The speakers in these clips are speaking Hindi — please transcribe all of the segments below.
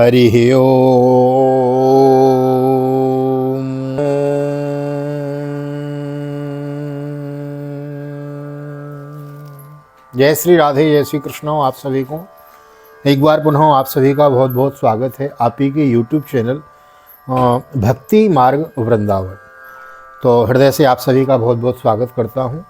हरिः ओम। जय श्री राधे, जय श्री कृष्ण। आप सभी को एक बार पुनः आप सभी का बहुत बहुत स्वागत है आप ही के YouTube चैनल भक्ति मार्ग वृंदावन। तो हृदय से आप सभी का बहुत बहुत स्वागत करता हूं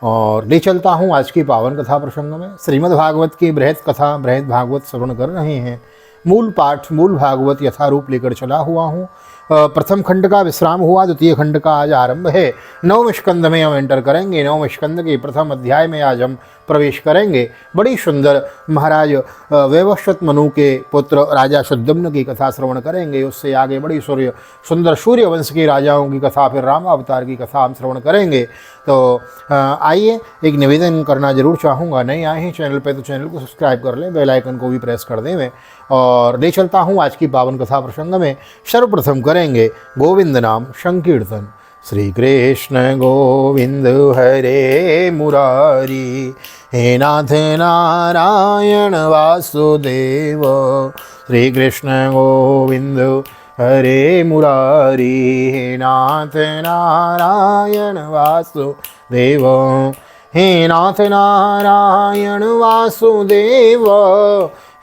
और ले चलता हूं आज की पावन कथा प्रसंग में। श्रीमद् भागवत की बृहद कथा, बृहद भागवत श्रवण कर रहे हैं। मूल पाठ, मूल भागवत यथारूप लेकर चला हुआ हूँ। प्रथम खंड का विश्राम हुआ, द्वितीय खंड का आज आरंभ है। नवम स्कंद में हम एंटर करेंगे। नवम स्कंद के प्रथम अध्याय में आज हम प्रवेश करेंगे। बड़ी सुंदर महाराज वैवस्वत मनु के पुत्र राजा शुद्धम्न की कथा श्रवण करेंगे। उससे आगे बड़ी सुंदर सूर्य वंश के राजाओं की कथा, फिर राम अवतार की कथा हम श्रवण करेंगे। तो आइए, एक निवेदन करना जरूर चाहूँगा, नहीं आए हैं चैनल पे तो चैनल को सब्सक्राइब कर लें, बेल आइकन को भी प्रेस कर दें। और ले चलता हूँ आज की पावन कथा प्रसंग में। सर्वप्रथम करेंगे गोविंद नाम संकीर्तन। श्री कृष्ण गोविंद हरे मुरारी, हे नाथ नारायण वासुदेव। श्री कृष्ण गोविंद हरे मुरारी, हे नाथ नारायण वासुदेव। हे नाथ नारायण वासुदेव,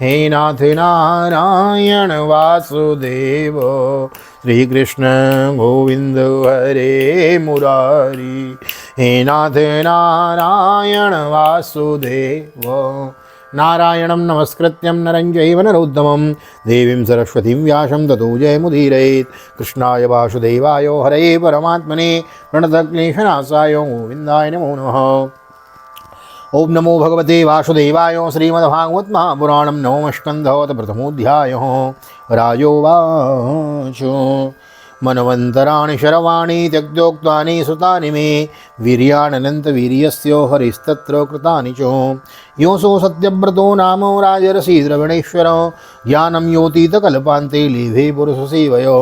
हे नाथ नारायण वासुदेव। श्री कृष्ण गोविंद हरे मुरारी, हे नाथ नारायण वासुदेव। नारायणं नमस्कृत्यं नरं चैव नरोत्तमं देवीं सरस्वतीं व्यासं ततो जयमुदीरयेत्। कृष्णाय वासुदेवाय हरये परमात्मने प्रणतक्लेशनाशाय गोविन्दाय नमो नमः। ओम नमो भगवते वासुदेवाय। श्रीमद्भागवत महापुराणं नवम स्कन्धः प्रथमोऽध्यायः। राजोवाच मनवन्तराणि शर्वाणि त्यक्तोक्तानि सुतानि मे, वीर्यानन्तवीर्यस्य हरिस्तत्र कृतानि च। योऽसो सत्यव्रतो नाम राजर्षि द्रविणेश्वर, ज्ञानं योतीतकल्पान्ते लेभे पुरुषसेवयो।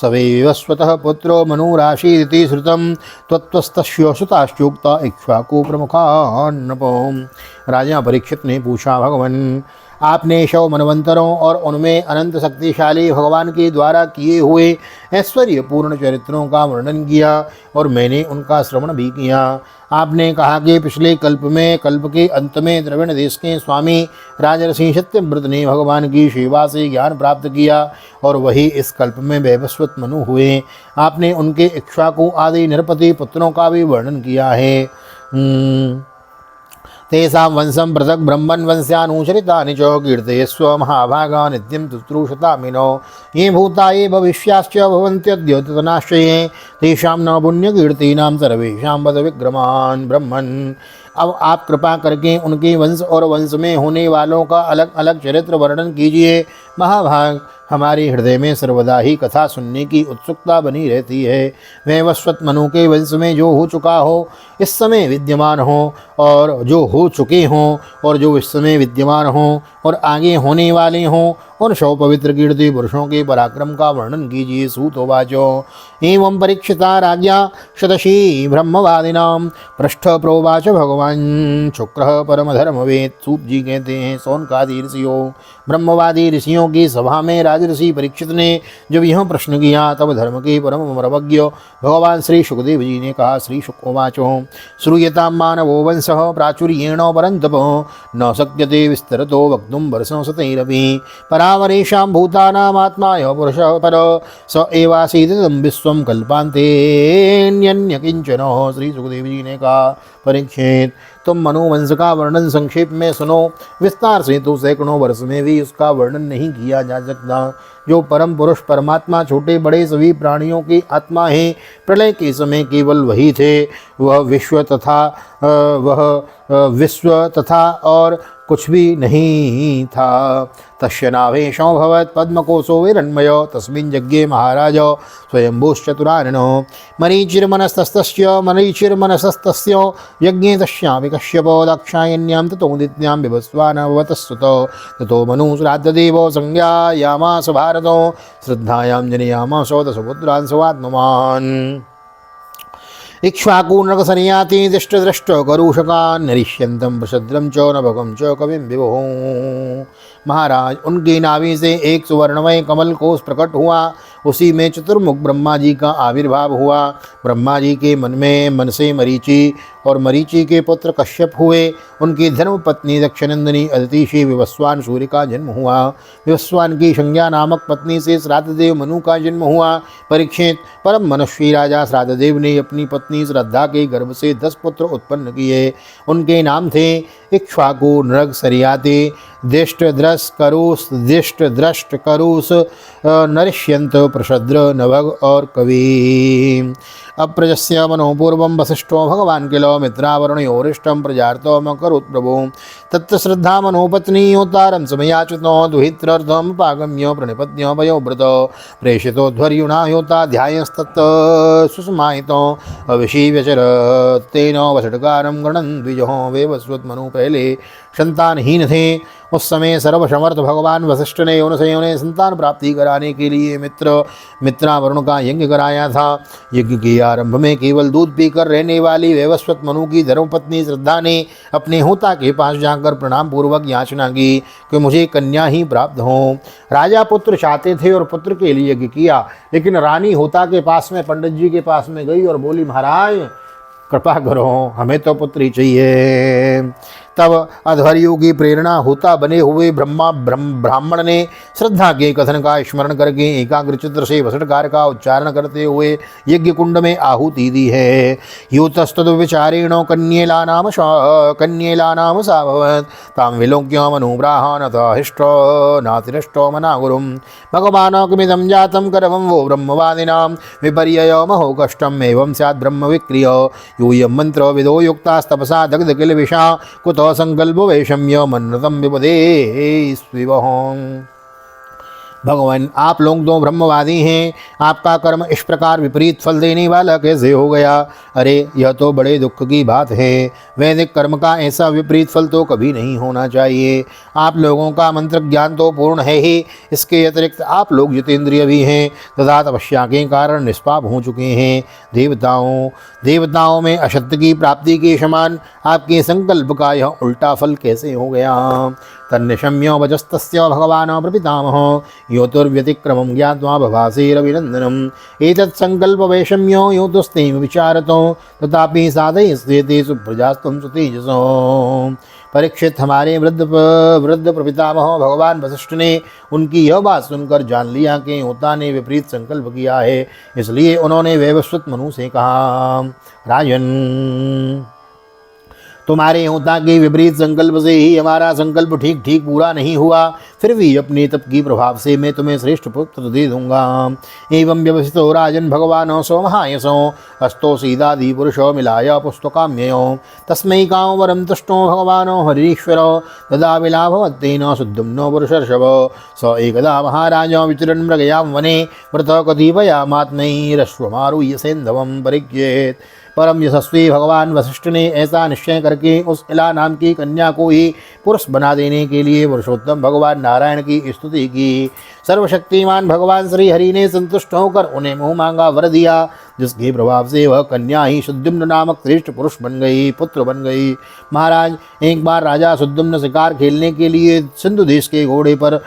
स वै विवस्वतः पुत्रो मनुराशीरिति श्रुतं, त्वत्तस्तस्य सुताश्चोक्ता इक्ष्वाकु प्रमुखान्नपम्। राजा परीक्षित ने पूछा, भगवान आपने शव मनवंतरों और उनमें अनंत शक्तिशाली भगवान के द्वारा किए हुए ऐश्वर्य पूर्ण चरित्रों का वर्णन किया और मैंने उनका श्रवण भी किया। आपने कहा कि पिछले कल्प में, कल्प के अंत में द्रविण देश के स्वामी राजर्षि सत्यव्रत ने भगवान की सेवा से ज्ञान प्राप्त किया और वही इस कल्प में वैवस्वत मनु हुए। आपने उनके इक्ष्वाकु आदि नृपति पुत्रों का भी वर्णन किया है। तेषां वंशं पृथक् ब्रह्मन् वंश्यानुचरितानि च, कीर्तयस्व महाभागा नित्यं तुत्रुषतामिनो। ये भूता ये भविष्याश्च भवन्त्यद्य तदनाश्रये, तेषां न पुण्यकीर्तीनां सर्वेषां वद विक्रमान् ब्रह्मन्। अब आप कृपा करके उनके वंश और वंश में होने वालों का अलग अलग चरित्र वर्णन कीजिए। महाभाग, हमारे हृदय में सर्वदा ही कथा सुनने की उत्सुकता बनी रहती है। वैवस्वत मनु के वंश में जो हो चुका हो, इस समय विद्यमान हो, और जो हो चुके हों और जो इस समय विद्यमान हों और आगे होने वाले हों, उन सौ पवित्र कीर्ति पुरुषों के पराक्रम का वर्णन कीजिए। सूतोवाचो एवं परीक्षिता राज्ञा शतशी ब्रह्मवादिनां, पृष्ठ प्रोवाच भगवान शुक्रः परमधर्मवेद। सूत जी कहते हैं, सौनकादि ऋषियों, ब्रह्मवादी ऋषियों की सभा में राजर्षि परीक्षित ने जब यह प्रश्न किया, तब धर्म के परम मर्मज्ञ भगवान श्री सुखदेव जी ने कहा, श्री शुकोवाचो श्रूयतां मानवो वंशः प्राचुर्येण परन्तप, न शक्यते विस्तरतो वक्तुं वर्षं शतैरपि। परावरेषां भूतानामात्माय पुरुषः पर, स एवासीदिदं विश्वं कल्पान्तेऽन्यन्य किंचन। श्री सुखदेव जी ने कहा, परीक्षित, तुम मनुवंश का वर्णन संक्षेप में सुनो, विस्तार से तो सैकड़ों वर्ष में भी उसका वर्णन नहीं किया जा सकता। जो परम पुरुष परमात्मा छोटे बड़े सभी प्राणियों की आत्मा है, प्रलय के समय केवल वही थे। वह विश्व तथा और कुछ भी नहीं था। तस्य नाभेशो भवत् पद्मकोशो विरण्मयो, तस्मिन् यज्ञे महाराज स्वयंभूश्चतुराननो। मरीचिर्मनसस्तस्य यज्ञे तस्यापि कश्यपो, दाक्षायण्यां ततोदित्यां बिभस्वानवतस्तुतो। ततो मनुश्राद्धदेवो संज्ञायामास भारतो, श्रद्धायां जनयामास दशपुत्रान् स्वात्मवान्। इक्ष्वाकूर्णकसंयाति दृष्टदृष्ट करूषकान् नरिष्यन्तं प्रशद्रं च नभगं च कविं विभुः। महाराज, उनकी नाभि से एक सुवर्णमय कमल कोष प्रकट हुआ, उसी में चतुर्मुख ब्रह्मा जी का आविर्भाव हुआ। ब्रह्मा जी के मन से मरीचि और मरीचि के पुत्र कश्यप हुए। उनकी धर्म पत्नी दक्षनंदिनी अदिति से विवस्वान सूर्य का जन्म हुआ। विवस्वान की संज्ञा नामक पत्नी से श्राद्धदेव मनु का जन्म हुआ। परीक्षित, परम मनस्वी राजा श्राद्धदेव ने अपनी पत्नी श्रद्धा के गर्भ से 10 पुत्र उत्पन्न किए। उनके नाम थे इक्ष्वाकु, नृग, सरियाते, दिष्ट, दृष्ट, करूस, नरिष्यंत, प्रशद्र, नभग और कवि। अप्रजस्य मनोपूर्वं वसिष्ठो भगवान किलो मित्रावरुणयोरिष्टं प्रजार्तो मकरोत् प्रभो। तत्श्रद्धा मनोपत्नी योतारं समयाच्युतो दुहित्रर्थमुपागम्य प्रणिपत्य पयोव्रत प्रेषितो ध्वर्युणा योता ध्यायस्तत् सुसमाहितो अविशीव्यचर तेन वषट्कारं गणन् द्विजो वेवस्वत् मनु पहले संतानहीन थे। उस समय सर्वसमर्थ भगवान वशिष्ठ ने उनसे संतान प्राप्ति कराने के लिए मित्रावरुण का यज्ञ कराया था। यज्ञ के आरंभ में केवल दूध पीकर रहने वाली वैवस्वत मनु की धर्मपत्नी श्रद्धा ने अपने होता के पास जाकर प्रणाम पूर्वक याचना की कि मुझे कन्या ही प्राप्त हो। राजा पुत्र चाहते थे और पुत्र के लिए यज्ञ किया, लेकिन रानी होता के पास में पंडित जी के पास में गई और बोली, महाराज कृपा करो, हमें तो पुत्री चाहिए। तब अध्वर्यु की प्रेरणा होता बने हुए ब्राह्मण ने श्रद्धा के कथन का स्मरण करके एकाग्र चित्र से वषट्कार का उच्चारण करते हुए यज्ञ कुंड में आहुति दी है। यूतस्तद विचारेण कन्येलानाम साभवत् तां विलोक्य मनुब्राह्मणतः हिष्टो नातिरष्टो मना गुरुं भगवान् किमिदं जातं करवं वो ब्रह्मवादिनां विपर्ययो महो कष्टम् एवं स्यात् ब्रह्म विक्रिय यूयं मंत्रो विदो युक्तास्तपसा दग्ध किल विषा कुतो संकल्प वैषम्य मन्नतम विपदे स्विवहों। भगवान, आप लोग तो ब्रह्मवादी हैं, आपका कर्म इस प्रकार विपरीत फल देने वाला कैसे हो गया? अरे यह तो बड़े दुख की बात है। वैदिक कर्म का ऐसा विपरीत फल तो कभी नहीं होना चाहिए। आप लोगों का मंत्र ज्ञान तो पूर्ण है ही, इसके अतिरिक्त आप लोग जितेंद्रिय भी हैं तथा तपस्या के कारण निष्पाप हो चुके हैं। देवताओं में अशक्त की प्राप्ति के समान आपके संकल्प का यह उल्टा फल कैसे हो गया? तन्निशम्यो वजस्तस्य भगवान् प्रपितामहो योतुर्व्यतिक्रमं ज्ञात्वा भवासेरभिनन्दनम् एतत् संकल्प वैषम्यो योतुस्तेम विचारतो तथापि साधयस्ते सुप्रजास्त्वं सुतेजसो। परीक्षित, हमारे वृद्ध प्रपितामह भगवान वशिष्ठ ने उनकी यह बात सुनकर जान लिया कि होता ने विपरीत संकल्प किया है, इसलिए उन्होंने वैवस्वत मनु से कहा, राजन, तुम्हारे होता के विपरीत संकल्प से ही हमारा संकल्प ठीक ठीक पूरा नहीं हुआ, फिर भी अपने तप की प्रभाव से मैं तुम्हें श्रेष्ठ पुत्र दे दूंगा। एवं व्यवसितो राजन भगवान सोमहायसो हस्तो सीधादि पुरुषो मिलाय पुस्तकाम्ययो तस्मै काम वरम तुष्टो भगवान हरीश्वरो तदा विलाभवत्तेन सुद्युम्नो पुरुषर्षभ स एकदा महाराज विचरन् मृगयां वने व्रतः कतिपयामात्मैरश्वमारुह्य सेन्धवं परिज्ञेत। परम यशस्वी भगवान वशिष्ठ ने ऐसा निश्चय करके उस इला नाम की कन्या को ही पुरुष बना देने के लिए पुरुषोत्तम भगवान नारायण की स्तुति की। सर्वशक्तिमान भगवान श्री हरि ने संतुष्ट होकर उन्हें मुँह मांगा वर दिया, जिसके प्रभाव से वह कन्या ही सुद्युम्न नामक श्रेष्ठ पुरुष बन गई, पुत्र बन गई। महाराज, एक बार राजा सुद्युम्न शिकार खेलने के लिए सिंधु देश के घोड़े पर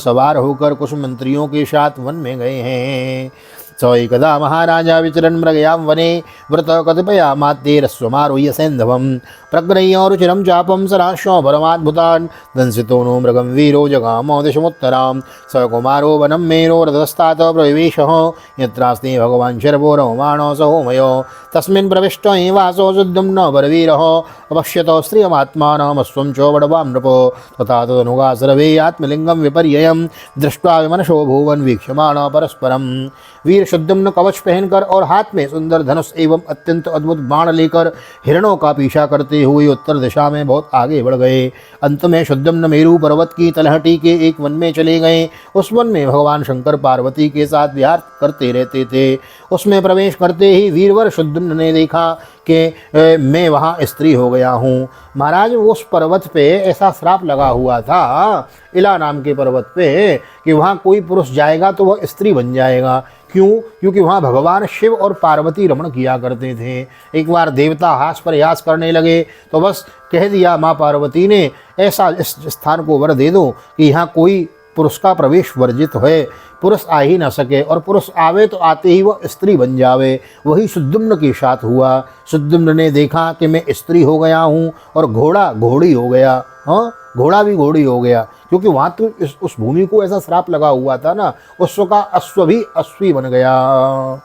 सवार होकर कुछ मंत्रियों के साथ वन में गए हैं। स एकदा महाराजा विचरन् मृगयां वने व्रतः कतिपयामात्तेरश्वमारुह्य सैन्धवं प्रग्रह्य रुचिरं चापं सराश्व परमाद्भुतान् दंसितो नो मृगं वीरो जगामो दिशमुत्तरां स कुमारो वनं मेरो रथस्तात प्रविवेशः यत्रास्ते भगवान् शर्वो रममाणो स होमयो तस्मिन् प्रविष्टो एवासो सुद्युम्नो बलवीरः अपश्यतो स्त्रियमात्मानमस्वं च वडवां नृपो तथा तदनुगा सर्वे आत्मलिङ्गं विपर्ययं दृष्ट्वा विमनशो भुवन् वीक्ष्यमाणा परस्परं। वीर सुद्युम्न कवच पहनकर और हाथ में सुंदर धनुष एवं अत्यंत अद्भुत बाण लेकर हिरणों का पीछा करते हुए उत्तर दिशा में बहुत आगे बढ़ गए। अंत में सुद्युम्न मेरू पर्वत की तलहटी के एक वन में चले गए। उस वन में भगवान शंकर पार्वती के साथ विहार करते रहते थे। उसमें प्रवेश करते ही वीरवर सुद्युम्न ने देखा कि मैं वहाँ स्त्री हो गया हूँ। महाराज, उस पर्वत पे ऐसा श्राप लगा हुआ था, इला नाम के पर्वत पे, कि वहाँ कोई पुरुष जाएगा तो वह स्त्री बन जाएगा, क्यों? क्योंकि वहाँ भगवान शिव और पार्वती रमण किया करते थे। एक बार देवता हास प्रयास करने लगे तो बस कह दिया माँ पार्वती ने, ऐसा इस स्थान को वर दे दो कि यहाँ कोई पुरुष का प्रवेश वर्जित है, पुरुष आ ही न सके, और पुरुष आवे तो आते ही वह स्त्री बन जावे। वही सुद्युम्न के साथ हुआ। सुद्युम्न ने देखा कि मैं स्त्री हो गया हूँ और घोड़ा घोड़ी हो गया। हाँ, घोड़ा भी घोड़ी हो गया, क्योंकि वहाँ तो उस भूमि को ऐसा श्राप लगा हुआ था ना, अश्व का अश्व भी अश्वी बन गया।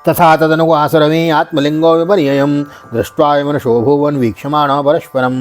तथा तदनुगो आसरमे आत्मलिंगो विपर्ययम् दृष्ट्वा विमर्शो भुवन वीक्षमाण परस्परम।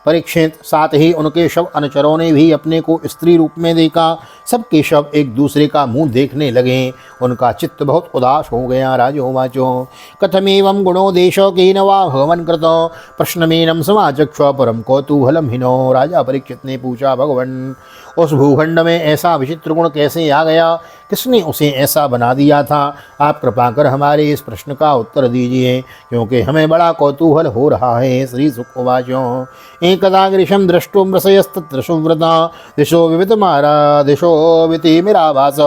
परीक्षित, साथ ही उनके शव अनुचरों ने भी अपने को स्त्री रूप में देखा। सबके शव एक दूसरे का मुंह देखने लगे। उनका चित्त बहुत उदास हो गया। राजोवाचो कथमेवं गुणो देशो केन वा भगवन् कृतो प्रश्नमेनं समाचक्ष परम कौतूहलम हिनो। राजा परीक्षित ने पूछा, भगवन, उस भूखंड में ऐसा विचित्र गुण कैसे आ गया? किसने उसे ऐसा बना दिया था? आप कृपा कर हमारे इस प्रश्न का उत्तर दीजिए, क्योंकि हमें बड़ा कौतूहल हो रहा है। श्री सुखवाचो एकदा ग्रीशम द्रष्टुम रसयस्तत्र सुव्रता दिशो विवितमारा दिशो वितिमिराभास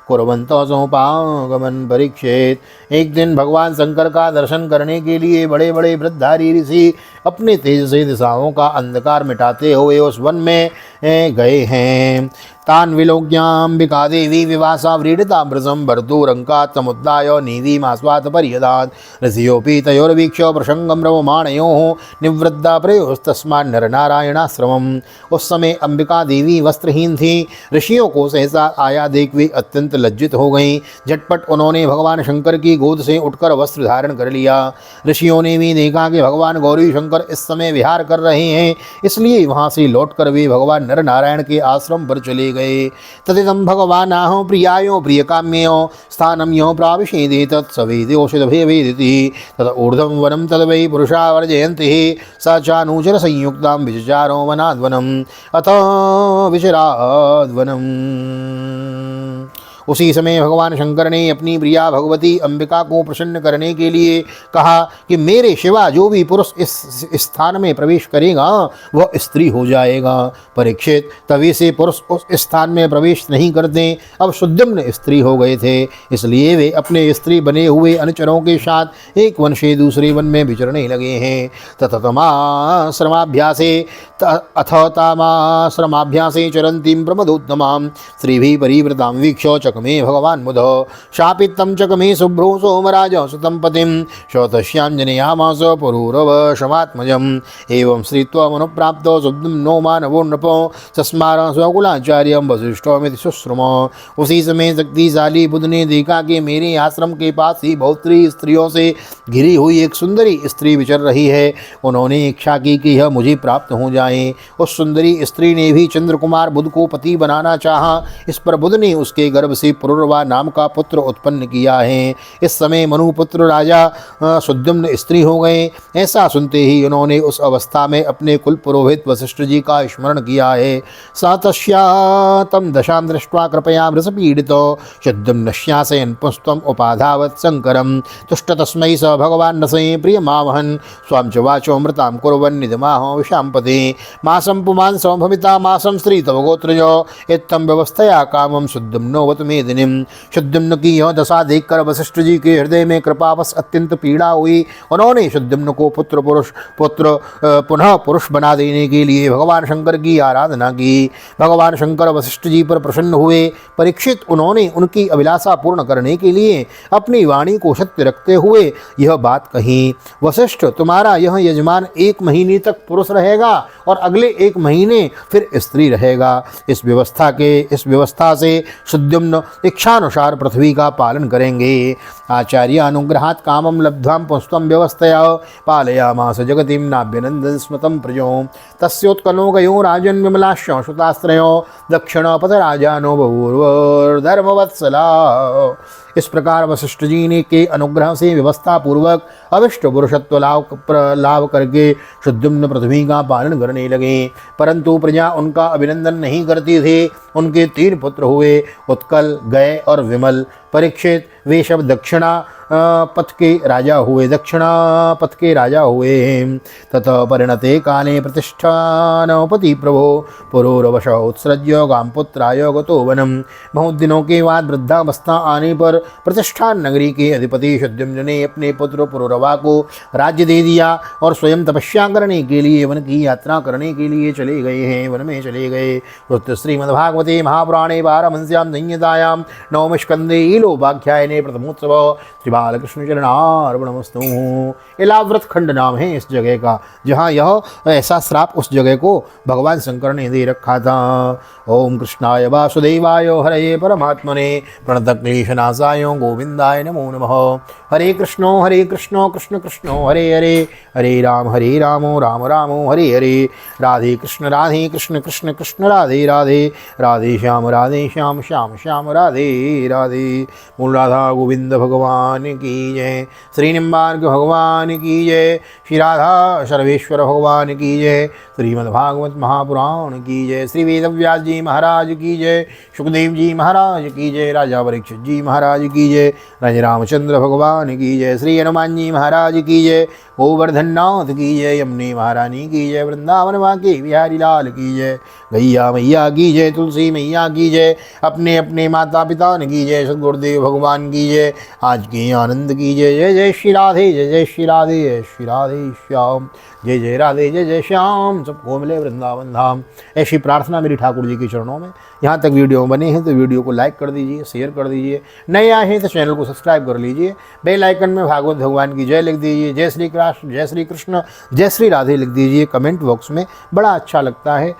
कुर्वन्तो सोपागमन। परीक्षित, एक दिन भगवान शंकर का दर्शन करने के लिए बड़े बड़े वृद्धारी ऋषि अपने तेज से दिशाओं का अंधकार मिटाते हुए उस वन में गए हैं। तान विलोक्याम्बिका देवी विवासा व्रीडिता मृजम भर्दूरंका समुद्दाय नीवी मास्वात पर्यदात ऋषियोपि तयोर्वीक्ष प्रसंगम रवमाणयो निवृद्धा प्रयोस्तस्मान् नरनारायणाश्रमम। उस समय अंबिका देवी वस्त्रहीन थी। ऋषियों को सहसा आया देख वे अत्यंत लज्जित हो गईं। झटपट उन्होंने भगवान शंकर की गोद से उठकर वस्त्र धारण कर लिया। ऋषियों ने भी देखा कि भगवान गौरी शंकर इस समय विहार कर रहे हैं, इसलिए वहाँ से लौटकर वे भगवान नर नारायण के आश्रम पर चले गए। तदिदं भगवानाहो प्रियायो प्रियकाम्यो स्थानं यो प्राविशेदे तत्सवेद्योषितभेवेदिति तद ऊर्ध्वं वनं तद वै पुरुषा वर्जयन्ति स चानूचर संयुक्तां विचचारो वनाद्वनम् अथ विचराद्वनम्। उसी समय भगवान शंकर ने अपनी प्रिया भगवती अंबिका को प्रसन्न करने के लिए कहा कि मेरे शिवा जो भी पुरुष इस स्थान में प्रवेश करेगा वह स्त्री हो जाएगा। परीक्षित, तभी से पुरुष उस स्थान में प्रवेश नहीं करते। अब सुद्युम्न स्त्री हो गए थे, इसलिए वे अपने स्त्री बने हुए अनुचरों के साथ एक वन से दूसरे वन में विचरने लगे हैं। तथतमाश्रमाभ्यासे अथ तमाश्रमाभ्यासे चरन्तीं प्रमदोत्तमां स्त्रीभिः परिवृतां वीक्ष्य चकमे भगवान मुद शापितं चकमे शुभ्रो सोमराज सुतं पतिं शौतस्याञ्जनयामास पुरूरवशमात्मजम्। एवं श्रीत्वमनुप्राप्तो सुद्युम्नो मानवो नृपो सस्मार स्वकुलाचार्यं वसिष्ठोमिति शुश्रुम। उसी समय शक्तिशाली बुद्ध ने देखा कि मेरे आश्रम के पास ही बहुत स्त्रियों से घिरी हुई एक सुंदरी स्त्री विचर रही है। उन्होंने इच्छा की कि यह मुझे प्राप्त हो जाए। उस सुंदरी स्त्री ने भी चंद्रकुमार बुद्ध को पति बनाना चाहा। इस पर बुद्ध ने उसके गर्भ से पुरुरवा नाम का पुत्र उत्पन्न किया है। इस समय मनुपुत्र राजा सुद्युम्न स्त्री हो गए। ऐसा सुनते ही उन्होंने उस अवस्था में अपने कुल पुरोहित वशिष्ठ जी का स्मरण किया है। स तस्यां दशां दृष्ट्वा कृपया वृषपीडितो सुद्युम्नस्याशयन् पुष्पम् उपाधावत् शंकरं तुष्ट तस्मै स भगवान् रसे प्रियमावहन् स्वां च वाचो मृतां कुर्वन् निधमाहो विशाम्पते मासं पुमान् समभविता मासं स्त्री तव गोत्रजो इत्थं व्यवस्थया कामं सुद्युम्नो वत मेदिनीं। सुद्युम्न की यह दशा देखकर वशिष्ठ जी के हृदय में कृपावश अत्यंत पीड़ा हुई। उन्होंने सुद्युम्न को पुत्र पुनः पुरुष बना देने के लिए भगवान शंकर की आराधना की। भगवान शंकर वशिष्ठ जी पर प्रसन्न हुए। परीक्षित, उन्होंने उनकी अभिलाषा पूर्ण करने के लिए अपनी वाणी को सत्य रखते हुए यह बात कही, वशिष्ठ, तुम्हारा यह यजमान 1 महीने तक पुरुष रहेगा और अगले 1 महीने फिर स्त्री रहेगा। इस व्यवस्था से सुद्युम्न इच्छानुसार पृथ्वी का पालन करेंगे। आचार्य अनुग्रहात् कामं लब्ध्वा पुष्पं व्यवस्थया पालयामास जगतिं नाभ्यनन्दन् स्मृतं प्रजो तस्योत्कलो गयो राजन् विमलाश्च सुतास्त्रयो दक्षिणपथ राजानो बहुर्धर्मवत्सला। इस प्रकार वशिष्ठ जी ने के अनुग्रह से व्यवस्था पूर्वक अविष्ट पुरुषत्व लाभ करके सुद्युम्न पृथ्वी का पालन करने लगे। परंतु प्रजा उनका अभिनंदन नहीं करती थी। उनके 3 पुत्र हुए, उत्कल, गय और विमल। परीक्षित, वे सब दक्षिणा पथ के राजा हुए, दक्षिणा पथ के राजा हुए। ततः परिणते काले प्रतिष्ठानपति प्रभो पुरोरवश उत्सृज्य गामपुत्राय गतो वनम। बहुत दिनों के बाद वृद्धावस्था आने पर प्रतिष्ठान नगरी के अधिपति शुद्युम्न ने अपने पुत्र पुरोरवा को राज्य दे दिया और स्वयं तपस्या करने के लिए वन की यात्रा करने के लिए चले गए हैं, वन में चले गए। श्रीमद्भागवते महापुराणे पारमहंस्यां संहितायां नवम स्कंदे ईलोपाख्यायने प्रथमोत्सव श्री बालकृष्ण चरणार्पणमस्तु। इलाव्रत खंड नाम है इस जगह का, जहाँ यह ऐसा श्राप उस जगह को भगवान शंकर ने दे रखा था। ओम कृष्णाय वासुदेवाय हरये परमात्मने प्रणतक्लेशनाशाय गोविंदाय नमो नमः। हरे कृष्णो कृष्ण कृष्णो हरे हरे, हरे राम राम राम हरे हरे। राधे कृष्ण कृष्ण कृष्ण राधे राधे, राधे श्याम श्याम श्याम राधे राधे। मूल राधा गोविंद भगवान की जय, श्री निम्बार्क भगवान की जय, श्री राधा सर्वेश्वर भगवान की जय, श्रीमद्भागवत महापुराण की जय, श्री वेदव्यास जी महाराज की जय, सुखदेव जी महाराज की जय, राजा परीक्षित जी महाराज की जय, राजा रामचंद्र भगवान की जय, श्री हनुमान जी महाराज की जय, गोवर्धन नाथ की जय, यमुने महारानी की जय, वृंदावन वाके बिहारी लाल की जय, गैया मैया की जय, तुलसी मैया की जय, अपने अपने माता पिता की जय, सदगुरुदेव भगवान की जय, आज के आनंद की जय। जय जय श्री राधे, जय जय श्री राधे, जय श्री राधे श्याम, जय जय राधे, जय जय श्याम, सबको मिले वृंदावन धाम। ऐसी प्रार्थना मेरी ठाकुर जी के चरणों में। यहाँ तक वीडियो बने हैं तो वीडियो को लाइक कर दीजिए, शेयर कर दीजिए, नए आए हैं तो चैनल को सब्सक्राइब कर लीजिए, बेल आइकन में भागवत भगवान की जय लिख दीजिए, जय श्री कृष्ण, जय श्री कृष्ण, जय श्री राधे लिख दीजिए कमेंट बॉक्स में। बड़ा अच्छा लगता है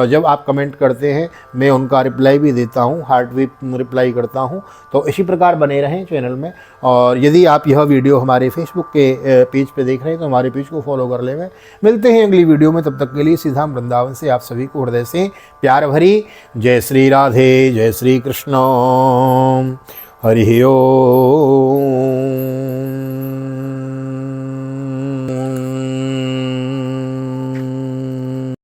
जब आप कमेंट करते हैं, मैं उनका रिप्लाई भी देता हूँ, हार्ट भी रिप्लाई करता हूँ। तो इसी प्रकार बने रहें चैनल में। और यदि आप यह वीडियो हमारे फेसबुक के पेज पे देख रहे हैं तो हमारे पेज को फॉलो कर लें। मिलते हैं अगली वीडियो में, तब तक के लिए सीधा वृंदावन से आप सभी को हृदय से प्यार भरी जय श्री राधे, जय श्री कृष्ण, हरि ओम।